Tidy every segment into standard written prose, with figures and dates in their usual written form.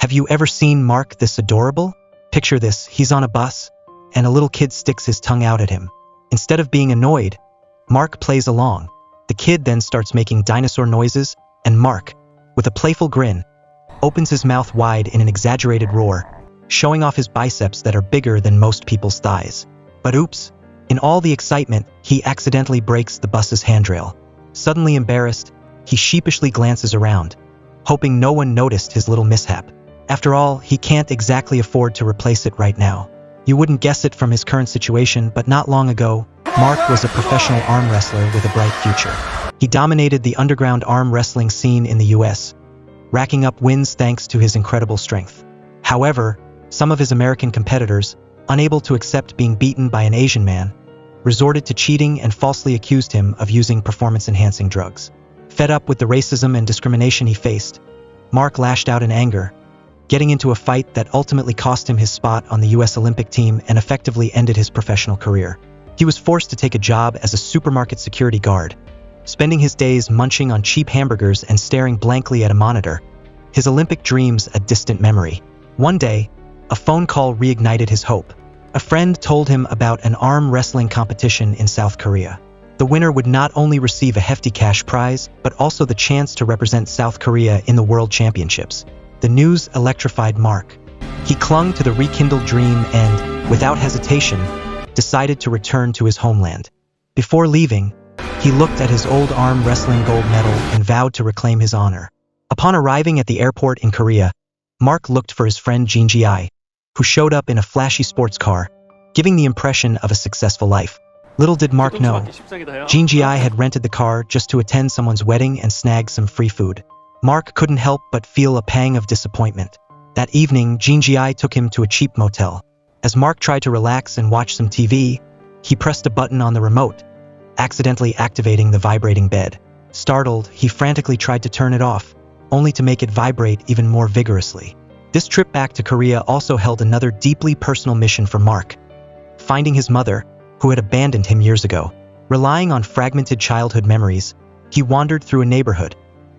Have you ever seen Mark this adorable? Picture this, he's on a bus, and a little kid sticks his tongue out at him. Instead of being annoyed, Mark plays along. The kid then starts making dinosaur noises, and Mark, with a playful grin, opens his mouth wide in an exaggerated roar, showing off his biceps that are bigger than most people's thighs. But oops, in all the excitement, he accidentally breaks the bus's handrail. Suddenly embarrassed, he sheepishly glances around, hoping no one noticed his little mishap. After all, he can't exactly afford to replace it right now. You wouldn't guess it from his current situation, but not long ago, Mark was a professional arm wrestler with a bright future. He dominated the underground arm wrestling scene in the US, racking up wins thanks to his incredible strength. However, some of his American competitors, unable to accept being beaten by an Asian man, resorted to cheating and falsely accused him of using performance-enhancing drugs. Fed up with the racism and discrimination he faced, Mark lashed out in anger, getting into a fight that ultimately cost him his spot on the US Olympic team and effectively ended his professional career. He was forced to take a job as a supermarket security guard, spending his days munching on cheap hamburgers and staring blankly at a monitor, his Olympic dreams a distant memory. One day, a phone call reignited his hope. A friend told him about an arm wrestling competition in South Korea. The winner would not only receive a hefty cash prize, but also the chance to represent South Korea in the World Championships. The news electrified Mark. He clung to the rekindled dream and, without hesitation, decided to return to his homeland. Before leaving, he looked at his old arm wrestling gold medal and vowed to reclaim his honor. Upon arriving at the airport in Korea, Mark looked for his friend Jin Ji-ai, who showed up in a flashy sports car, giving the impression of a successful life. Little did Mark know, Jin Ji-ai had rented the car just to attend someone's wedding and snag some free food. Mark couldn't help but feel a pang of disappointment. That evening, Jin Ji-ai took him to a cheap motel. As Mark tried to relax and watch some TV, he pressed a button on the remote, accidentally activating the vibrating bed. Startled, he frantically tried to turn it off, only to make it vibrate even more vigorously. This trip back to Korea also held another deeply personal mission for Mark, finding his mother, who had abandoned him years ago. Relying on fragmented childhood memories, he wandered through a neighborhood,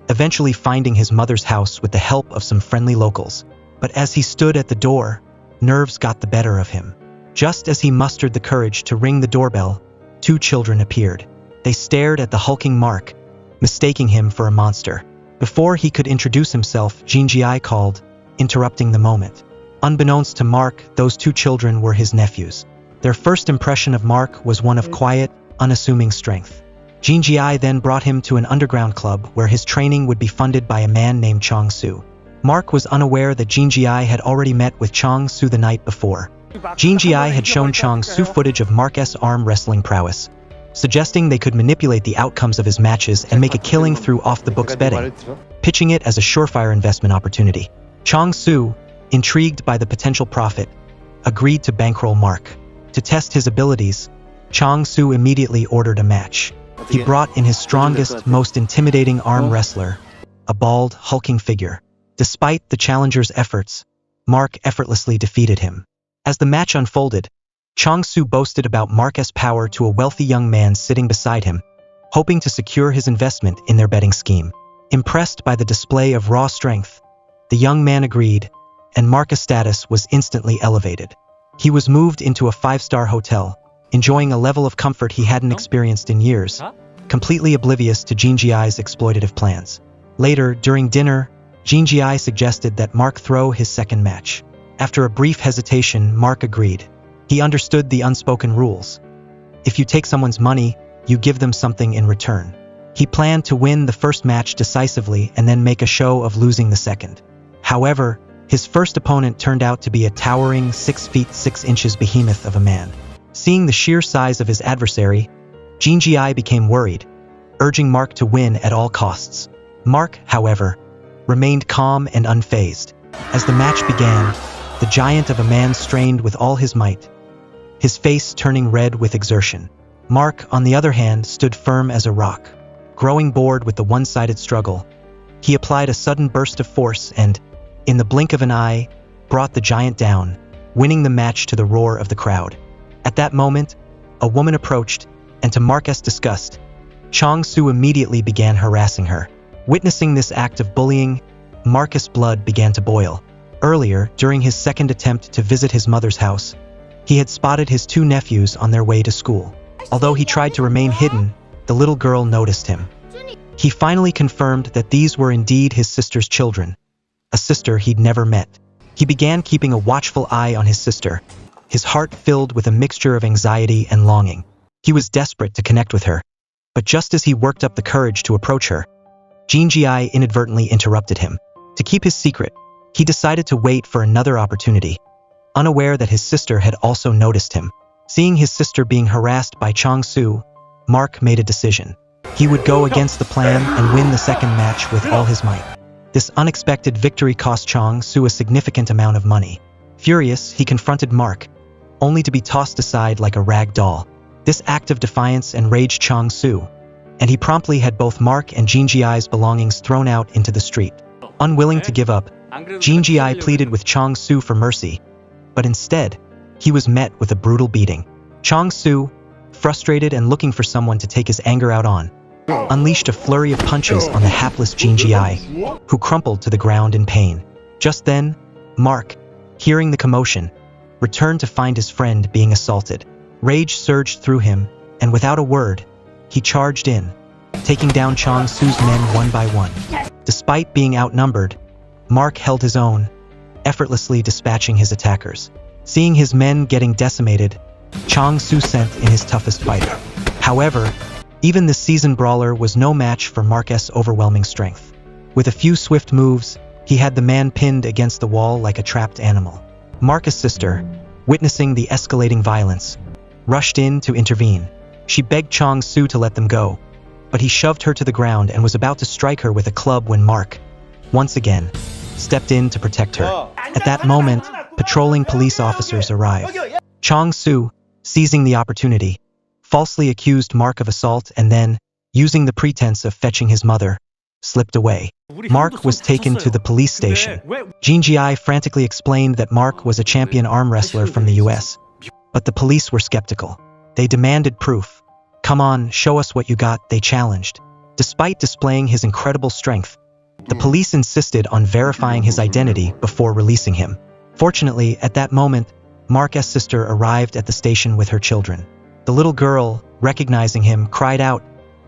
eventually finding his mother's house with the help of some friendly locals. But as he stood at the door, nerves got the better of him. Just as he mustered the courage to ring the doorbell, two children appeared. They stared at the hulking Mark, mistaking him for a monster. Before he could introduce himself, Jin Ji-ai called, interrupting the moment. Unbeknownst to Mark, those two children were his nephews. Their first impression of Mark was one of quiet, unassuming strength. Jin Ji-ai then brought him to an underground club where his training would be funded by a man named Chong Su. Mark was unaware that Jin Ji-ai had already met with Chong Su the night before. Jin Ji-ai had shown Chong Su footage of Mark's arm wrestling prowess, suggesting they could manipulate the outcomes of his matches and make a killing through off-the-books betting, pitching it as a surefire investment opportunity. Chong Su, intrigued by the potential profit, agreed to bankroll Mark. To test his abilities, Chong Su immediately ordered a match. He brought in his strongest, most intimidating arm wrestler, a bald, hulking figure. Despite the challenger's efforts, Mark effortlessly defeated him. As the match unfolded, Chong Su boasted about Mark's power to a wealthy young man sitting beside him, hoping to secure his investment in their betting scheme. Impressed by the display of raw strength, the young man agreed, and Mark's status was instantly elevated. He was moved into a 5-star hotel, enjoying a level of comfort he hadn't experienced in years, completely oblivious to Jin Ji-ai's exploitative plans. Later, during dinner, Jin Ji-ai suggested that Mark throw his second match. After a brief hesitation, Mark agreed. He understood the unspoken rules. If you take someone's money, you give them something in return. He planned to win the first match decisively and then make a show of losing the second. However, his first opponent turned out to be a towering 6 feet 6 inches behemoth of a man. Seeing the sheer size of his adversary, Jin Ji-ai became worried, urging Mark to win at all costs. Mark, however, remained calm and unfazed. As the match began, the giant of a man strained with all his might, his face turning red with exertion. Mark, on the other hand, stood firm as a rock. Growing bored with the one-sided struggle, he applied a sudden burst of force and, in the blink of an eye, brought the giant down, winning the match to the roar of the crowd. At that moment, a woman approached, and to Mark's disgust, Chong Su immediately began harassing her. Witnessing this act of bullying, Mark's blood began to boil. Earlier, during his second attempt to visit his mother's house, he had spotted his two nephews on their way to school. Although he tried to remain hidden, the little girl noticed him. He finally confirmed that these were indeed his sister's children, a sister he'd never met. He began keeping a watchful eye on his sister, his heart filled with a mixture of anxiety and longing. He was desperate to connect with her, but just as he worked up the courage to approach her, Jinji inadvertently interrupted him. To keep his secret, he decided to wait for another opportunity, unaware that his sister had also noticed him. Seeing his sister being harassed by Chang-Su, Mark made a decision. He would go against the plan and win the second match with all his might. This unexpected victory cost Chang-Su a significant amount of money. Furious, he confronted Mark, only to be tossed aside like a rag doll. This act of defiance enraged Chang-Su, and he promptly had both Mark and Jinji's belongings thrown out into the street. Unwilling to give up, Jinji pleaded with Chang-Su for mercy, but instead, he was met with a brutal beating. Chang-Su, frustrated and looking for someone to take his anger out on, unleashed a flurry of punches on the hapless Jinji, who crumpled to the ground in pain. Just then, Mark, hearing the commotion, returned to find his friend being assaulted. Rage surged through him, and without a word, he charged in, taking down Chang-Su's men one by one. Despite being outnumbered, Mark held his own, effortlessly dispatching his attackers. Seeing his men getting decimated, Chang-Su sent in his toughest fighter. However, even this seasoned brawler was no match for Mark's overwhelming strength. With a few swift moves, he had the man pinned against the wall like a trapped animal. Mark's sister, witnessing the escalating violence, rushed in to intervene. She begged Chang-Su to let them go, but he shoved her to the ground and was about to strike her with a club when Mark, once again, stepped in to protect her. At that moment, patrolling police officers arrived. Chang-Su, seizing the opportunity, falsely accused Mark of assault and then, using the pretense of fetching his mother, slipped away. Mark was taken to the police station. Jinji frantically explained that Mark was a champion arm wrestler from the US, but the police were skeptical. They demanded proof. "Come on, show us what you got," they challenged. Despite displaying his incredible strength, the police insisted on verifying his identity before releasing him. Fortunately, at that moment, Mark's sister arrived at the station with her children. The little girl, recognizing him, cried out,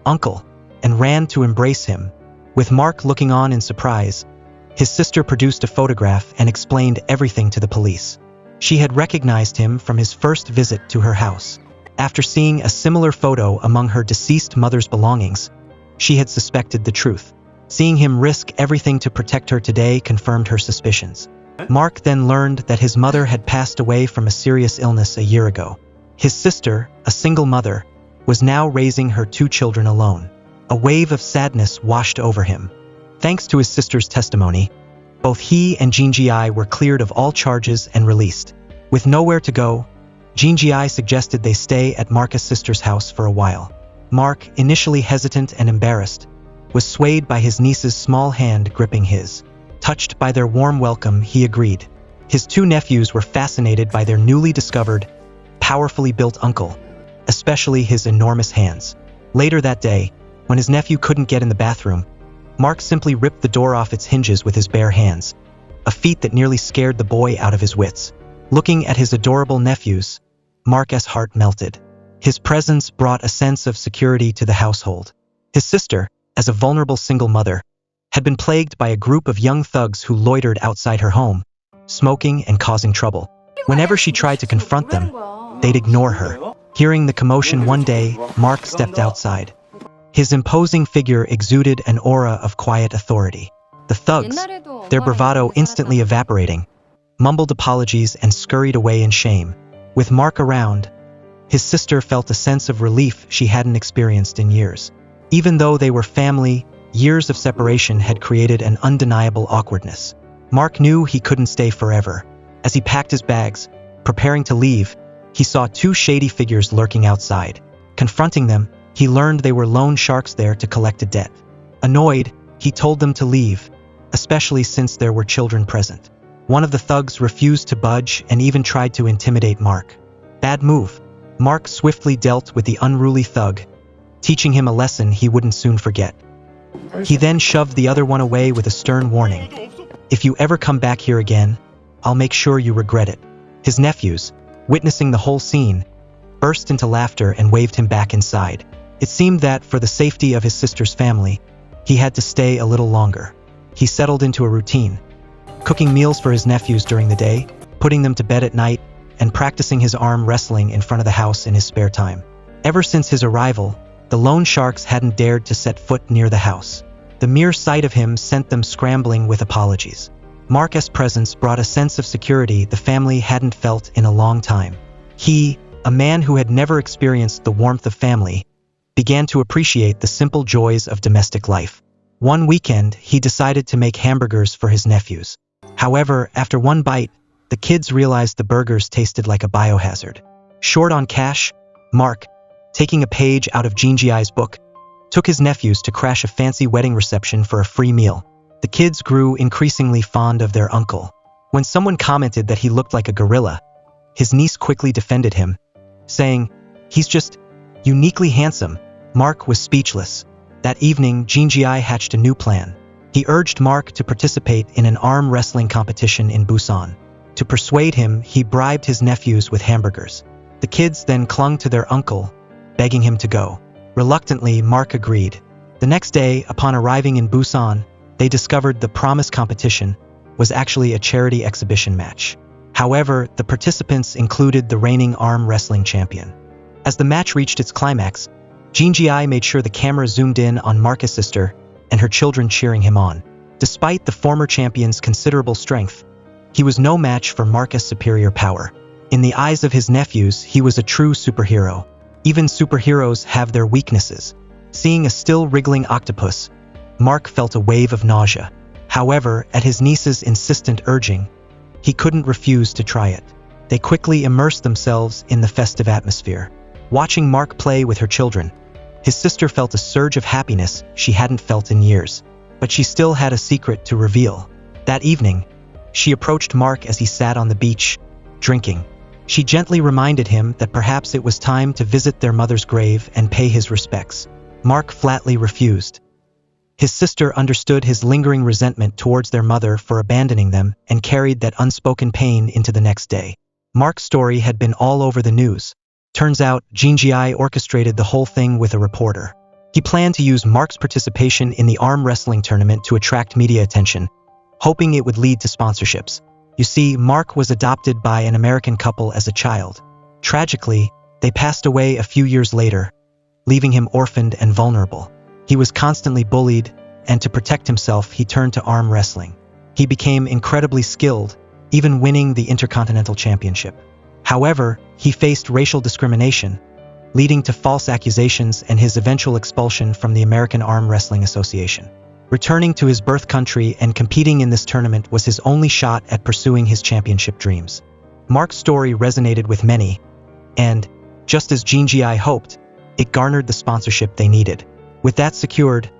"Uncle," and ran to embrace him. With Mark looking on in surprise, his sister produced a photograph and explained everything to the police. She had recognized him from his first visit to her house. After seeing a similar photo among her deceased mother's belongings, she had suspected the truth. Seeing him risk everything to protect her today confirmed her suspicions. Mark then learned that his mother had passed away from a serious illness a year ago. His sister, a single mother, was now raising her two children alone. A wave of sadness washed over him. Thanks to his sister's testimony, both he and Jinji were cleared of all charges and released. With nowhere to go, Jinji suggested they stay at Mark's sister's house for a while. Mark, initially hesitant and embarrassed, was swayed by his niece's small hand gripping his. Touched by their warm welcome, he agreed. His two nephews were fascinated by their newly discovered, powerfully built uncle, especially his enormous hands. Later that day, when his nephew couldn't get in the bathroom, Mark simply ripped the door off its hinges with his bare hands, a feat that nearly scared the boy out of his wits. Looking at his adorable nephews, Mark's heart melted. His presence brought a sense of security to the household. His sister, as a vulnerable single mother, had been plagued by a group of young thugs who loitered outside her home, smoking and causing trouble. Whenever she tried to confront them, they'd ignore her. Hearing the commotion one day, Mark stepped outside. His imposing figure exuded an aura of quiet authority. The thugs, their bravado instantly evaporating, mumbled apologies and scurried away in shame. With Mark around, his sister felt a sense of relief she hadn't experienced in years. Even though they were family, years of separation had created an undeniable awkwardness. Mark knew he couldn't stay forever. As he packed his bags, preparing to leave, he saw two shady figures lurking outside. Confronting them, he learned they were loan sharks there to collect a debt. Annoyed, he told them to leave, especially since there were children present. One of the thugs refused to budge and even tried to intimidate Mark. Bad move. Mark swiftly dealt with the unruly thug, teaching him a lesson he wouldn't soon forget. He then shoved the other one away with a stern warning. If you ever come back here again, I'll make sure you regret it." His nephews, witnessing the whole scene, burst into laughter and waved him back inside. It seemed that, for the safety of his sister's family, he had to stay a little longer. He settled into a routine, cooking meals for his nephews during the day, putting them to bed at night, and practicing his arm wrestling in front of the house in his spare time. Ever since his arrival, the loan sharks hadn't dared to set foot near the house. The mere sight of him sent them scrambling with apologies. Mark's presence brought a sense of security the family hadn't felt in a long time. He, a man who had never experienced the warmth of family, began to appreciate the simple joys of domestic life. One weekend, he decided to make hamburgers for his nephews. However, after one bite, the kids realized the burgers tasted like a biohazard. Short on cash, Mark, taking a page out of Jinjiai's book, took his nephews to crash a fancy wedding reception for a free meal. The kids grew increasingly fond of their uncle. When someone commented that he looked like a gorilla, his niece quickly defended him, saying, "He's just uniquely handsome." Mark was speechless. That evening, Jinjiai hatched a new plan. He urged Mark to participate in an arm wrestling competition in Busan. To persuade him, he bribed his nephews with hamburgers. The kids then clung to their uncle, begging him to go. Reluctantly, Mark agreed. The next day, upon arriving in Busan, they discovered the promised competition was actually a charity exhibition match. However, the participants included the reigning arm wrestling champion. As the match reached its climax, Jinjiai made sure the camera zoomed in on Mark's sister and her children cheering him on. Despite the former champion's considerable strength, he was no match for Mark's superior power. In the eyes of his nephews, he was a true superhero. Even superheroes have their weaknesses. Seeing a still wriggling octopus, Mark felt a wave of nausea. However, at his niece's insistent urging, he couldn't refuse to try it. They quickly immersed themselves in the festive atmosphere. Watching Mark play with her children, his sister felt a surge of happiness she hadn't felt in years. But she still had a secret to reveal. That evening, she approached Mark as he sat on the beach, drinking. She gently reminded him that perhaps it was time to visit their mother's grave and pay his respects. Mark flatly refused. His sister understood his lingering resentment towards their mother for abandoning them and carried that unspoken pain into the next day. Mark's story had been all over the news. Turns out, Jinjiai orchestrated the whole thing with a reporter. He planned to use Mark's participation in the arm wrestling tournament to attract media attention, hoping it would lead to sponsorships. You see, Mark was adopted by an American couple as a child. Tragically, they passed away a few years later, leaving him orphaned and vulnerable. He was constantly bullied, and to protect himself, he turned to arm wrestling. He became incredibly skilled, even winning the Intercontinental Championship. However, he faced racial discrimination, leading to false accusations and his eventual expulsion from the American Arm Wrestling Association. Returning to his birth country and competing in this tournament was his only shot at pursuing his championship dreams. Mark's story resonated with many, and, just as Jinjiai hoped, it garnered the sponsorship they needed. With that secured,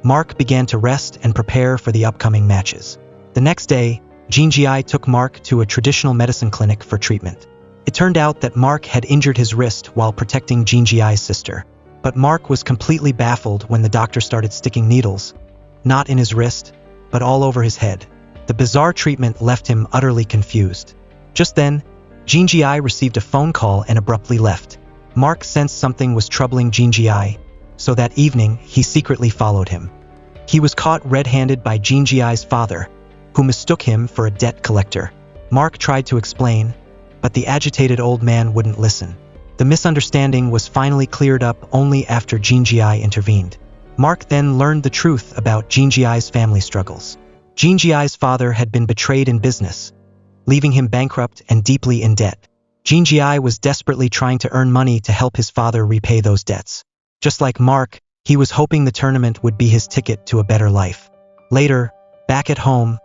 Mark began to rest and prepare for the upcoming matches. The next day, Jinjiai took Mark to a traditional medicine clinic for treatment. It turned out that Mark had injured his wrist while protecting Jinjiai's sister. But Mark was completely baffled when the doctor started sticking needles, not in his wrist, but all over his head. The bizarre treatment left him utterly confused. Just then, Jinjiai received a phone call and abruptly left. Mark sensed something was troubling Jinjiai, so that evening he secretly followed him. He was caught red-handed by Jinjiai's father, who mistook him for a debt collector. Mark tried to explain, but the agitated old man wouldn't listen. The misunderstanding was finally cleared up only after Jinjiai intervened. Mark then learned the truth about Jinjiai's family struggles. Jinjiai's father had been betrayed in business, leaving him bankrupt and deeply in debt. Jinjiai was desperately trying to earn money to help his father repay those debts. Just like Mark, he was hoping the tournament would be his ticket to a better life. Later, back at home,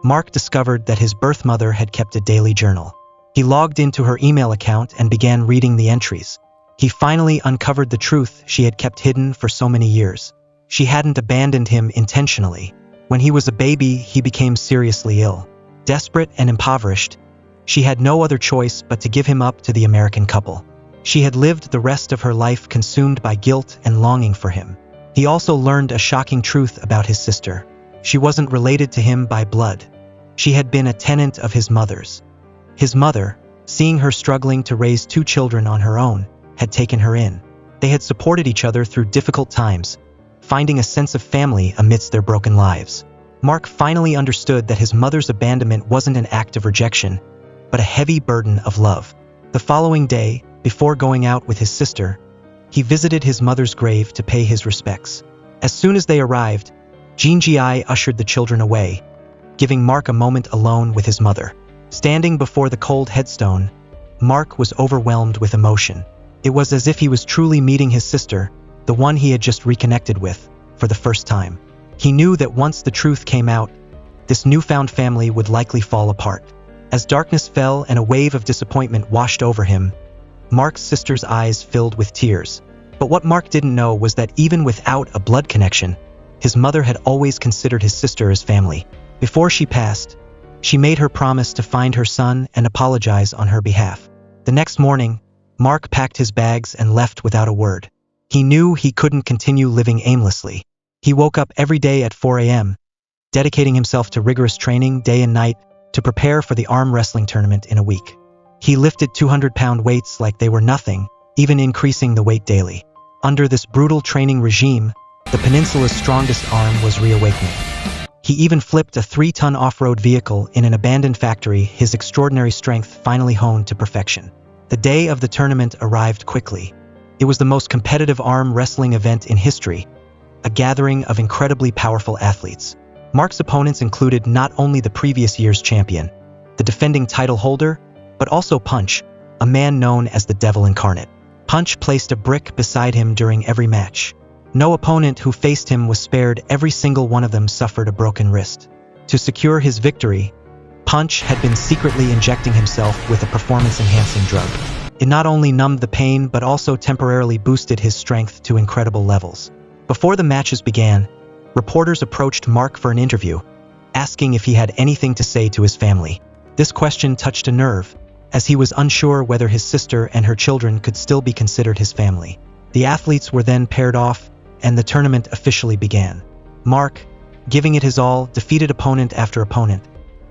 Mark discovered that his birth mother had kept a daily journal. He logged into her email account and began reading the entries. He finally uncovered the truth she had kept hidden for so many years. She hadn't abandoned him intentionally. When he was a baby, he became seriously ill. Desperate and impoverished, she had no other choice but to give him up to the American couple. She had lived the rest of her life consumed by guilt and longing for him. He also learned a shocking truth about his sister. She wasn't related to him by blood. She had been a tenant of his mother's. His mother, seeing her struggling to raise 2 children on her own, had taken her in. They had supported each other through difficult times, finding a sense of family amidst their broken lives. Mark finally understood that his mother's abandonment wasn't an act of rejection, but a heavy burden of love. The following day, before going out with his sister, he visited his mother's grave to pay his respects. As soon as they arrived, Jin Ji ushered the children away, giving Mark a moment alone with his mother. Standing before the cold headstone, Mark was overwhelmed with emotion. It was as if he was truly meeting his sister, the one he had just reconnected with, for the first time. He knew that once the truth came out, this newfound family would likely fall apart. As darkness fell and a wave of disappointment washed over him, Mark's sister's eyes filled with tears. But what Mark didn't know was that even without a blood connection, his mother had always considered his sister as family. Before she passed, she made her promise to find her son and apologize on her behalf. The next morning, Mark packed his bags and left without a word. He knew he couldn't continue living aimlessly. He woke up every day at 4 a.m., dedicating himself to rigorous training day and night to prepare for the arm wrestling tournament in a week. He lifted 200-pound weights like they were nothing, even increasing the weight daily. Under this brutal training regime, the peninsula's strongest arm was reawakening. He even flipped a 3-ton off-road vehicle in an abandoned factory, his extraordinary strength finally honed to perfection. The day of the tournament arrived quickly. It was the most competitive arm wrestling event in history, a gathering of incredibly powerful athletes. Mark's opponents included not only the previous year's champion, the defending title holder, but also Punch, a man known as the Devil Incarnate. Punch placed a brick beside him during every match. No opponent who faced him was spared. Every single one of them suffered a broken wrist. To secure his victory, Punch had been secretly injecting himself with a performance-enhancing drug. It not only numbed the pain but also temporarily boosted his strength to incredible levels. Before the matches began, reporters approached Mark for an interview, asking if he had anything to say to his family. This question touched a nerve, as he was unsure whether his sister and her children could still be considered his family. The athletes were then paired off, and the tournament officially began. Mark, giving it his all, defeated opponent after opponent,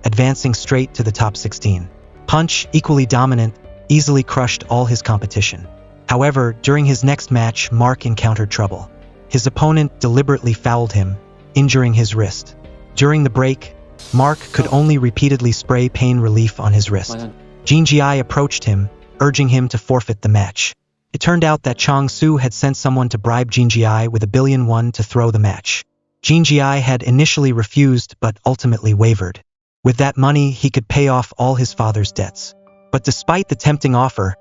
advancing straight to the top 16. Punch, equally dominant, easily crushed all his competition. However, during his next match, Mark encountered trouble. His opponent deliberately fouled him, injuring his wrist. During the break, Mark could only repeatedly spray pain relief on his wrist. Jin Ji approached him, urging him to forfeit the match. It turned out that Chang Su had sent someone to bribe Jin Ji with $1 billion to throw the match. Jin Ji had initially refused but ultimately wavered. With that money, he could pay off all his father's debts. But despite the tempting offer,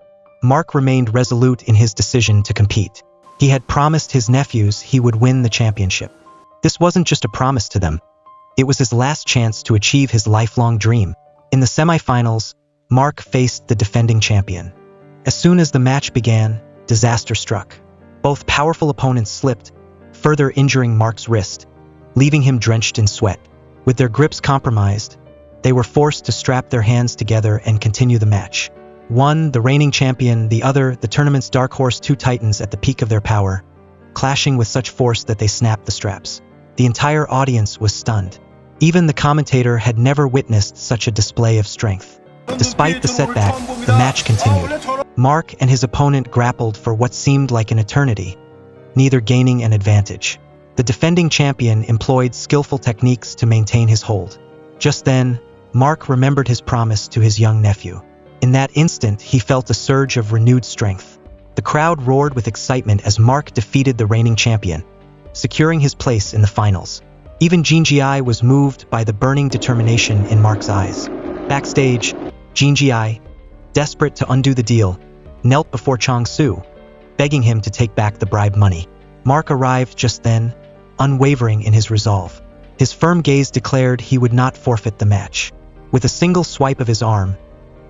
Mark remained resolute in his decision to compete. He had promised his nephews he would win the championship. This wasn't just a promise to them. It was his last chance to achieve his lifelong dream. In the semifinals, Mark faced the defending champion. As soon as the match began, disaster struck. Both powerful opponents slipped, further injuring Mark's wrist, leaving him drenched in sweat. With their grips compromised, they were forced to strap their hands together and continue the match. One, the reigning champion, the other, the tournament's dark horse, 2 titans at the peak of their power, clashing with such force that they snapped the straps. The entire audience was stunned. Even the commentator had never witnessed such a display of strength. Despite the setback, the match continued. Mark and his opponent grappled for what seemed like an eternity, neither gaining an advantage. The defending champion employed skillful techniques to maintain his hold. Just then, Mark remembered his promise to his young nephew. In that instant, he felt a surge of renewed strength. The crowd roared with excitement as Mark defeated the reigning champion, securing his place in the finals. Even Jin Ji was moved by the burning determination in Mark's eyes. Backstage, Jin Ji, desperate to undo the deal, knelt before Chang Su, begging him to take back the bribe money. Mark arrived just then, unwavering in his resolve. His firm gaze declared he would not forfeit the match. With a single swipe of his arm,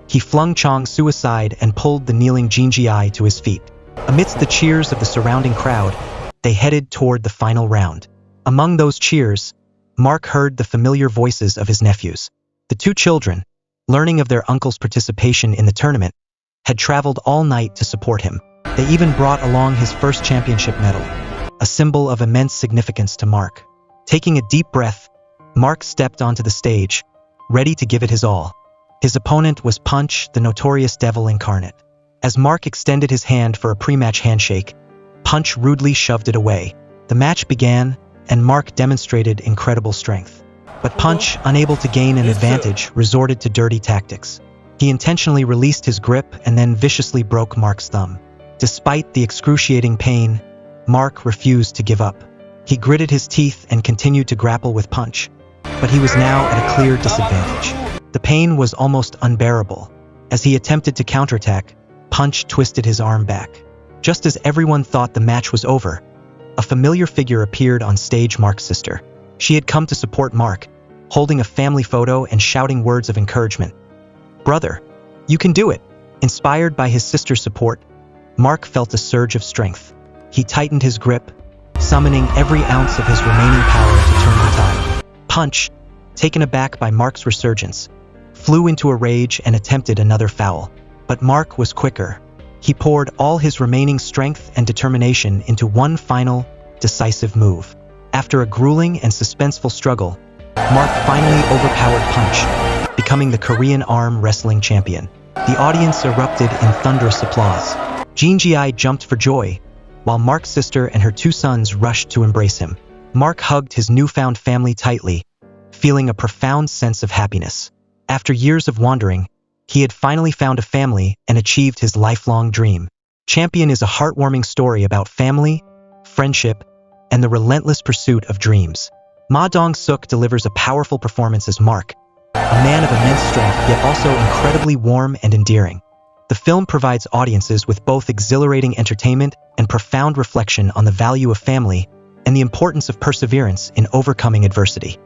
he flung Chang Su aside and pulled the kneeling Jin Ji to his feet. Amidst the cheers of the surrounding crowd, they headed toward the final round. Among those cheers, Mark heard the familiar voices of his nephews. The 2 children, learning of their uncle's participation in the tournament, had traveled all night to support him. They even brought along his first championship medal, a symbol of immense significance to Mark. Taking a deep breath, Mark stepped onto the stage, ready to give it his all. His opponent was Punch, the notorious devil incarnate. As Mark extended his hand for a pre-match handshake, Punch rudely shoved it away. The match began, and Mark demonstrated incredible strength. But Punch, unable to gain an advantage, resorted to dirty tactics. He intentionally released his grip and then viciously broke Mark's thumb. Despite the excruciating pain, Mark refused to give up. He gritted his teeth and continued to grapple with Punch, but he was now at a clear disadvantage. The pain was almost unbearable. As he attempted to counterattack, Punch twisted his arm back. Just as everyone thought the match was over, a familiar figure appeared on stage, Mark's sister. She had come to support Mark, holding a family photo and shouting words of encouragement. "Brother, you can do it." Inspired by his sister's support, Mark felt a surge of strength. He tightened his grip, summoning every ounce of his remaining power to turn the tide. Punch, taken aback by Mark's resurgence, flew into a rage and attempted another foul. But Mark was quicker. He poured all his remaining strength and determination into one final, decisive move. After a grueling and suspenseful struggle, Mark finally overpowered Punch, becoming the Korean arm wrestling champion. The audience erupted in thunderous applause. Jean Ji jumped for joy, while Mark's sister and her two sons rushed to embrace him. Mark hugged his newfound family tightly, feeling a profound sense of happiness. After years of wandering, he had finally found a family and achieved his lifelong dream. Champion is a heartwarming story about family, friendship, and the relentless pursuit of dreams. Ma Dong-suk delivers a powerful performance as Mark, a man of immense strength yet also incredibly warm and endearing. The film provides audiences with both exhilarating entertainment and profound reflection on the value of family and the importance of perseverance in overcoming adversity.